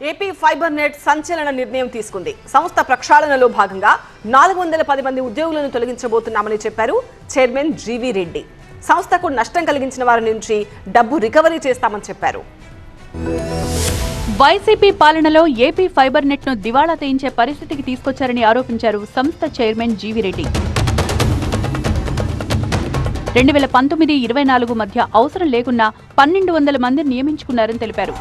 AP fibre net సంచలన నిర్ణయం తీసుకుంది. సంస్థ ప్రక్షాళనలో భాగంగా 410 మంది ఉద్యోగులను తొలగించబోతున్నామని చెప్పారు చైర్మన్ జీవీ రెడ్డి. సంస్థకు నష్టం కలిగించిన వారి నుంచి డబ్బు రికవరీ చేస్తామని చెప్పారు. వైసీపీ పాలనలో ఏపీ ఫైబర్ నెట్ ను దివాళా తీయించే పరిస్థితికి తీసుకొచ్చారని ఆరోపించారు సంస్థ చైర్మన్ జీవీ రెడ్డి. 2019-24 మధ్య అవసరం లేకున్నా 1200 మందిని నియమించుకున్నారని తెలిపారు.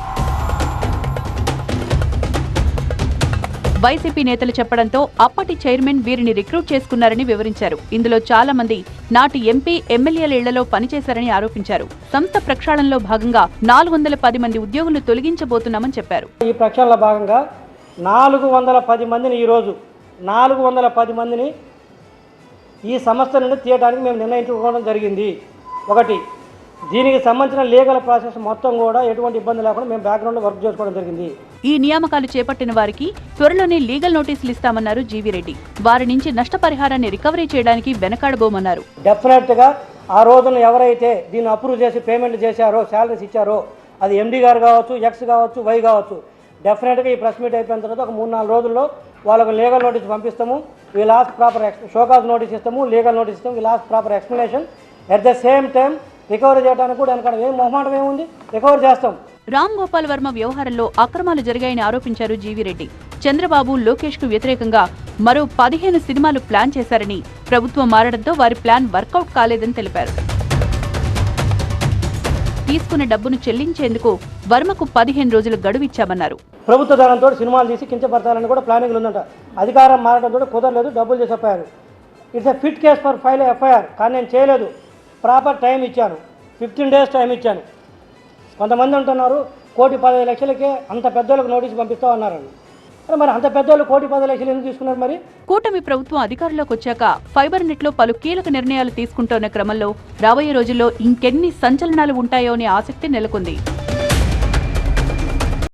వైసీపీ నేతలు చెప్పడంతో అప్పటి చైర్మన్ వీరిని రిక్రూట్ చేసుకున్నారని వివరించారు. ఇందులో చాలా మంది నాటి ఎంపీ, ఎమ్మెల్యేల ఇళ్లలో పనిచేశారని ఆరోపించారు. సంస్థ ప్రక్షాళనలో భాగంగా 410 మంది ఉద్యోగులను తొలగించబోతున్నామని చెప్పారు. ఈ ప్రక్షాళనలో భాగంగా 410 మందిని ఈరోజు 410 మందిని ఈ సంస్థ నుండి తీయడానికి మేము నిర్ణయించుకోవడం జరిగింది. ఒకటి, దీనికి సంబంధించిన లీగల్ ప్రాసెస్ మొత్తం కూడా ఎటువంటి ఇబ్బంది లేకుండా మేము బ్యాక్గ్రౌండ్లో వర్క్ చేసుకోవడం జరిగింది. ఈ నియామకాలు చేపట్టిన వారికి త్వరలోనే లీగల్ నోటీసులు ఇస్తామన్నారు జీవీ రెడ్డి. వారి నుంచి నష్టపరిహారాన్ని రికవరీ చేయడానికి వెనకాడబోమన్నారు. డెఫినెట్గా ఆ రోజున ఎవరైతే దీన్ని అప్రూవ్ చేసి పేమెంట్ చేశారో, శాలరీస్ ఇచ్చారో, అది ఎండీ గారు కావచ్చు, ఎక్స్ కావచ్చు, వై కావచ్చు, డెఫినెట్గా ఈ ప్రెస్ మీట్ అయిపోయిన తర్వాత ఒక 3-4 రోజుల్లో వాళ్ళకు లీగల్ నోటీస్ పంపిస్తాము. Wheel ask proper show cause notice ఇస్తాము, లీగల్ నోటీస్ ఇస్తాము, wheel ask proper explanation. At the same time recovery చేయడానికి కూడా వెనకాడ ఏం మొహమాటం ఏముంది, రికవర్ చేస్తాం. రామ్ గోపాల్ వర్మ వ్యవహారంలో అక్రమాలు జరిగాయని ఆరోపించారు జీవీ రెడ్డి. చంద్రబాబు, లోకేష్ కు వ్యతిరేకంగా మరో 15 సినిమాలు ప్లాన్ చేశారని, ప్రభుత్వం మారడంతో వారి ప్లాన్ వర్కౌట్ కాలేదని తెలిపారు. తీసుకున్న డబ్బును చెల్లించేందుకు వర్మకు 15 రోజులు గడువు ఇచ్చామన్నారు. ప్రభుత్వ ధనంతో సినిమాలు తీసి కించపరచాలని కూడా ప్లానింగ్లు ఉందంట. అధికారం మారడంతో కుదరలేదు, డబ్బులు చేసిపోయారు. It's a fit case for file FIR. కానీ నేను చేయలేదు, ప్రాపర్ టైం ఇచ్చాను, 15 days టైం ఇచ్చాను. కొంతమంది అంటున్నారు 1,15,00,000కే అంత పెద్దోళ్ళకి నోటీసు పంపిస్తా ఉన్నారని. మరి అంత పెద్దోళ్ళు 1,10,00,000 ఎందుకు తీసుకున్నారు? మరి కూటమి ప్రభుత్వం అధికారంలోకి వచ్చాక ఫైబర్ నెట్ లో పలు కీలక నిర్ణయాలు తీసుకుంటోన్న క్రమంలో రాబోయే రోజుల్లో ఇంకెన్ని సంచలనాలు ఉంటాయో అనే ఆసక్తి నెలకొంది.